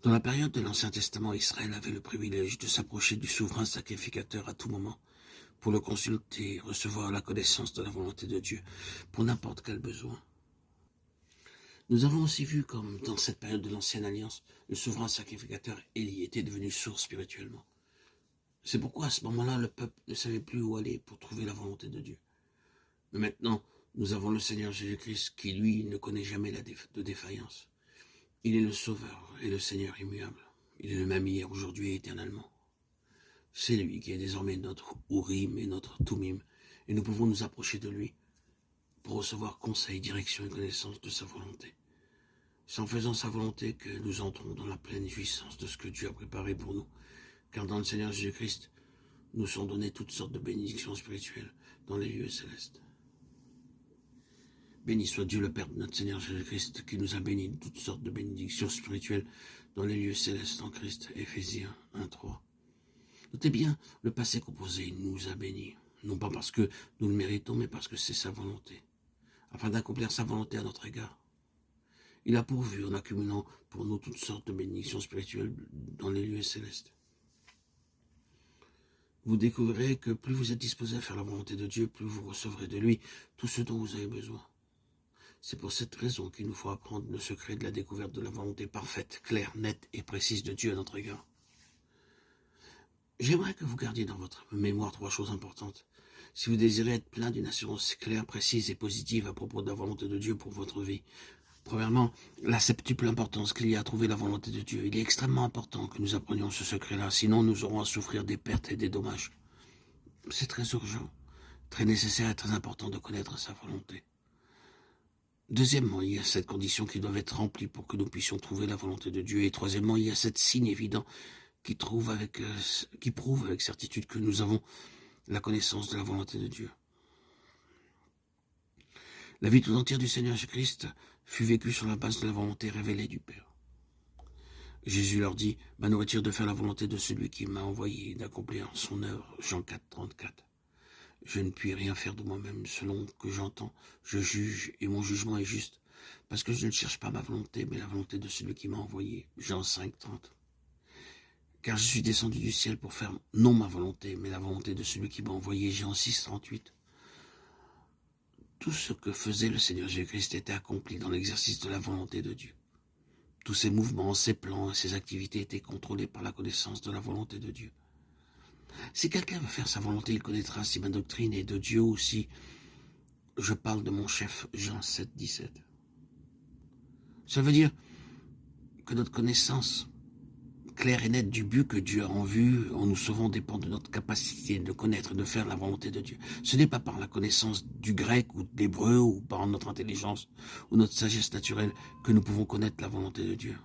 Dans la période de l'Ancien Testament, Israël avait le privilège de s'approcher du souverain sacrificateur à tout moment, pour le consulter et recevoir la connaissance de la volonté de Dieu, pour n'importe quel besoin. Nous avons aussi vu comme, dans cette période de l'Ancienne Alliance, le souverain sacrificateur Élie était devenu sourd spirituellement. C'est pourquoi à ce moment-là, le peuple ne savait plus où aller pour trouver la volonté de Dieu. Mais maintenant, nous avons le Seigneur Jésus-Christ qui, lui, ne connaît jamais de défaillance. Il est le Sauveur et le Seigneur immuable. Il est le même hier, aujourd'hui et éternellement. C'est lui qui est désormais notre Urim et notre Tumim, et nous pouvons nous approcher de lui pour recevoir conseil, direction et connaissance de sa volonté. C'est en faisant sa volonté que nous entrons dans la pleine jouissance de ce que Dieu a préparé pour nous, car dans le Seigneur Jésus-Christ, nous sont données toutes sortes de bénédictions spirituelles dans les lieux célestes. Béni soit Dieu le Père de notre Seigneur Jésus-Christ, qui nous a bénis de toutes sortes de bénédictions spirituelles dans les lieux célestes en Christ. Éphésiens 1:3. Notez bien le passé composé, il nous a bénis, non pas parce que nous le méritons, mais parce que c'est sa volonté, afin d'accomplir sa volonté à notre égard. Il a pourvu en accumulant pour nous toutes sortes de bénédictions spirituelles dans les lieux célestes. Vous découvrirez que plus vous êtes disposé à faire la volonté de Dieu, plus vous recevrez de lui tout ce dont vous avez besoin. C'est pour cette raison qu'il nous faut apprendre le secret de la découverte de la volonté parfaite, claire, nette et précise de Dieu à notre égard. J'aimerais que vous gardiez dans votre mémoire 3 choses importantes. Si vous désirez être plein d'une assurance claire, précise et positive à propos de la volonté de Dieu pour votre vie, premièrement, la septuple importance qu'il y a à trouver la volonté de Dieu. Il est extrêmement important que nous apprenions ce secret-là, sinon nous aurons à souffrir des pertes et des dommages. C'est très urgent, très nécessaire et très important de connaître sa volonté. Deuxièmement, il y a cette condition qui doit être remplie pour que nous puissions trouver la volonté de Dieu. Et troisièmement, il y a cette signe évident qui prouve avec certitude que nous avons la connaissance de la volonté de Dieu. La vie tout entière du Seigneur Jésus-Christ fut vécue sur la base de la volonté révélée du Père. Jésus leur dit, « Ma nourriture de faire la volonté de celui qui m'a envoyé et d'accomplir son œuvre. » Jean 4:34. Je ne puis rien faire de moi-même selon que j'entends. Je juge et mon jugement est juste, parce que je ne cherche pas ma volonté, mais la volonté de celui qui m'a envoyé. Jean 5:30. Car je suis descendu du ciel pour faire non ma volonté, mais la volonté de celui qui m'a envoyé. Jean 6:38. Tout ce que faisait le Seigneur Jésus-Christ était accompli dans l'exercice de la volonté de Dieu. Tous ses mouvements, ses plans et ses activités étaient contrôlés par la connaissance de la volonté de Dieu. Si quelqu'un veut faire sa volonté, il connaîtra si ma doctrine est de Dieu ou si je parle de mon chef. Jean 7:17. Ça veut dire que notre connaissance claire et nette du but que Dieu a en vue en nous sauvant dépend de notre capacité de connaître et de faire la volonté de Dieu. Ce n'est pas par la connaissance du grec ou de l'hébreu ou par notre intelligence ou notre sagesse naturelle que nous pouvons connaître la volonté de Dieu.